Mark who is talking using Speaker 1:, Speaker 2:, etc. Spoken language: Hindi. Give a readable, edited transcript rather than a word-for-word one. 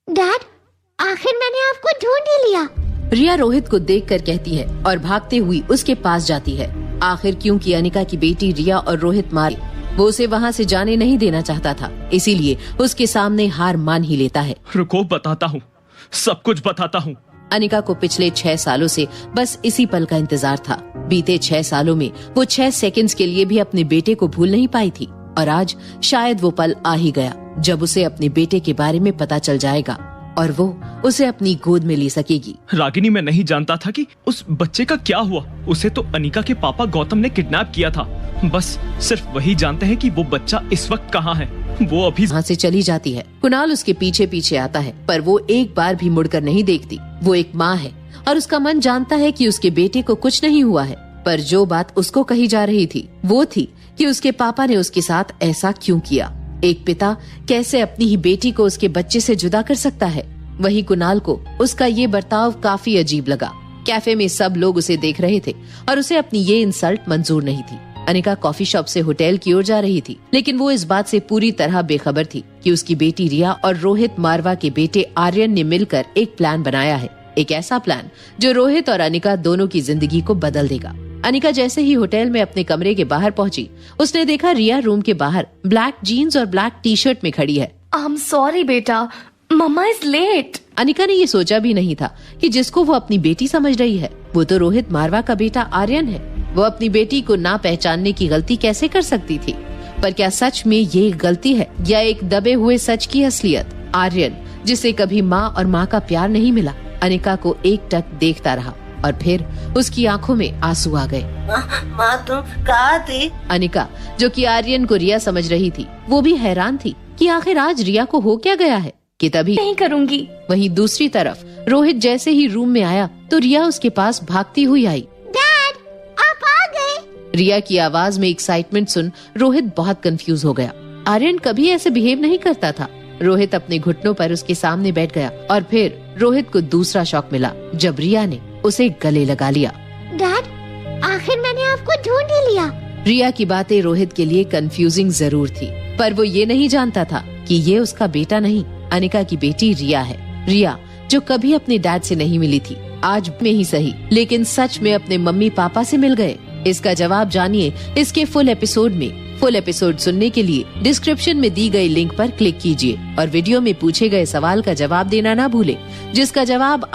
Speaker 1: डैड, आखिर मैंने आपको ढूंढ ही लिया।
Speaker 2: रिया रोहित को देखकर कहती है और भागते हुई उसके पास जाती है। आखिर क्योंकि अनिका की बेटी रिया और रोहित मारे, वो उसे वहाँ से जाने नहीं देना चाहता था, इसीलिए उसके सामने हार मान ही लेता है।
Speaker 3: रुको, बताता हूँ, सब कुछ बताता हूँ।
Speaker 2: अनिका को पिछले 6 सालों से बस इसी पल का इंतजार था। बीते 6 सालों में वो 6 सेकंड्स के लिए भी अपने बेटे को भूल नहीं पाई थी और आज शायद वो पल आ ही गया जब उसे अपने बेटे के बारे में पता चल जाएगा और वो उसे अपनी गोद में ले सकेगी।
Speaker 3: रागिनी, मैं नहीं जानता था कि उस बच्चे का क्या हुआ। उसे तो अनिका के पापा गौतम ने किडनैप किया था। बस सिर्फ वही जानते हैं कि वो बच्चा इस वक्त कहाँ है। वो अभी
Speaker 2: वहाँ से चली जाती है। कुणाल उसके पीछे पीछे आता है, पर वो एक बार भी मुड़कर नहीं देखती। वो एक माँ है और उसका मन जानता है कि उसके बेटे को कुछ नहीं हुआ है, पर जो बात उसको कही जा रही थी वो थी कि उसके पापा ने उसके साथ ऐसा क्यों किया। एक पिता कैसे अपनी ही बेटी को उसके बच्चे से जुदा कर सकता है। वहीं कुणाल को उसका ये बर्ताव काफी अजीब लगा। कैफे में सब लोग उसे देख रहे थे और उसे अपनी ये इंसल्ट मंजूर नहीं थी। अनिका कॉफी शॉप से होटल की ओर जा रही थी, लेकिन वो इस बात से पूरी तरह बेखबर थी कि उसकी बेटी रिया और रोहित मारवा के बेटे आर्यन ने मिलकर एक प्लान बनाया है। एक ऐसा प्लान जो रोहित और अनिका दोनों की जिंदगी को बदल देगा। अनिका जैसे ही होटल में अपने कमरे के बाहर पहुंची, उसने देखा रिया रूम के बाहर ब्लैक जीन्स और ब्लैक टी शर्ट में खड़ी है।
Speaker 4: आई एम सॉरी बेटा, मम्मा इज लेट।
Speaker 2: अनिका ने ये सोचा भी नहीं था कि जिसको वो अपनी बेटी समझ रही है वो तो रोहित मारवा का बेटा आर्यन है। वो अपनी बेटी को ना पहचानने की गलती कैसे कर सकती थी? पर क्या सच में ये गलती है या एक दबे हुए सच की असलियत? आर्यन, जिसे कभी माँ और माँ का प्यार नहीं मिला, अनिका को एकटक देखता रहा और फिर उसकी आंखों में आंसू आ गए।
Speaker 5: माँ तुम कहाँ थी?
Speaker 2: अनिका, जो कि आर्यन को रिया समझ रही थी, वो भी हैरान थी कि आखिर आज रिया को हो क्या गया है कि तभी
Speaker 4: नहीं करूँगी।
Speaker 2: वहीं दूसरी तरफ रोहित जैसे ही रूम में आया तो रिया उसके पास भागती हुई आई।
Speaker 1: डैड, आप आ गए।
Speaker 2: रिया की आवाज में एक्साइटमेंट सुन रोहित बहुत कंफ्यूज हो गया। आर्यन कभी ऐसे बिहेव नहीं करता था। रोहित अपने घुटनों पर उसके सामने बैठ गया और फिर रोहित को दूसरा शॉक मिला जब रिया ने उसे गले लगा लिया।
Speaker 1: डैड, आखिर मैंने आपको ढूंढ ही लिया।
Speaker 2: रिया की बातें रोहित के लिए कंफ्यूजिंग जरूर थी, पर वो ये नहीं जानता था कि ये उसका बेटा नहीं, अनिका की बेटी रिया है। रिया जो कभी अपने डैड से नहीं मिली थी, आज में ही सही लेकिन सच में अपने मम्मी पापा से मिल गए। इसका जवाब जानिए इसके फुल एपिसोड में। फुल एपिसोड सुनने के लिए डिस्क्रिप्शन में दी गई लिंक पर क्लिक कीजिए और वीडियो में पूछे गए सवाल का जवाब देना ना भूलें, जिसका जवाब